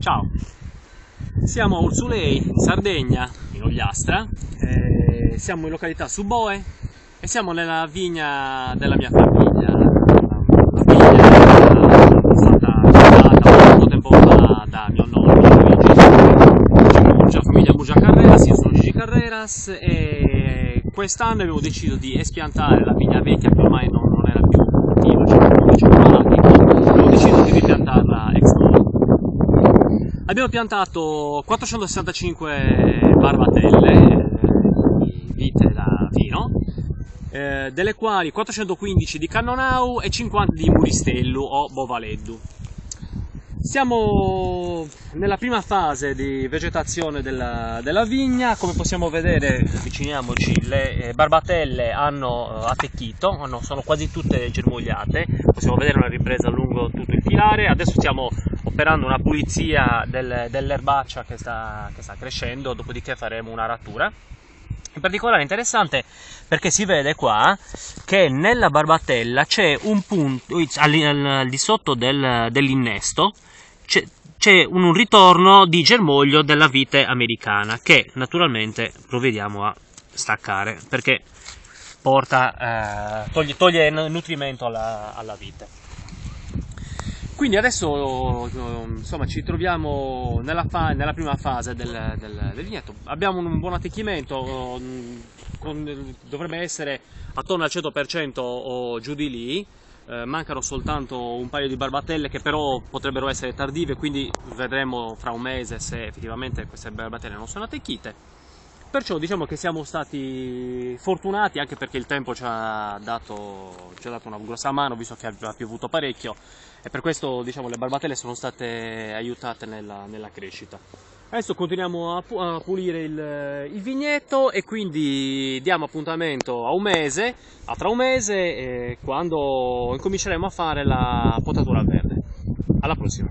Ciao, siamo a Ursulei, in Sardegna, in Ogliastra, siamo in località Suboe e siamo nella vigna della mia famiglia. La vigna è stata comprata molto tempo fa da mio nonno, la famiglia Murgia Carreras, io sono Gigi Carreras e quest'anno abbiamo deciso di espiantare la vigna vecchia che ormai non era più attiva, abbiamo deciso di ripiantarla ex novo. Abbiamo piantato 465 barbatelle di vite da vino, delle quali 415 di Cannonau e 50 di Muristellu o Bovaleddu. Siamo nella prima fase di vegetazione della vigna. Come possiamo vedere, avviciniamoci, le barbatelle hanno attecchito, sono quasi tutte germogliate, possiamo vedere una ripresa lungo tutto il filare. Adesso stiamo operando una pulizia dell'erbaccia che sta crescendo, dopodiché faremo una aratura. In particolare interessante perché si vede qua che nella barbatella c'è un punto, al di sotto dell'innesto, c'è un ritorno di germoglio della vite americana che naturalmente provvediamo a staccare perché toglie nutrimento alla vite. Quindi adesso insomma ci troviamo nella prima fase del vigneto. Abbiamo un buon attecchimento, dovrebbe essere attorno al 100% o giù di lì. Mancano soltanto un paio di barbatelle che però potrebbero essere tardive, quindi vedremo fra un mese se effettivamente queste barbatelle non sono attecchite. Perciò diciamo che siamo stati fortunati, anche perché il tempo ci ha dato una grossa mano, visto che ha piovuto parecchio, e per questo diciamo le barbatelle sono state aiutate nella crescita. Adesso continuiamo a pulire il vigneto e quindi diamo appuntamento tra un mese, quando incominceremo a fare la potatura al verde. Alla prossima!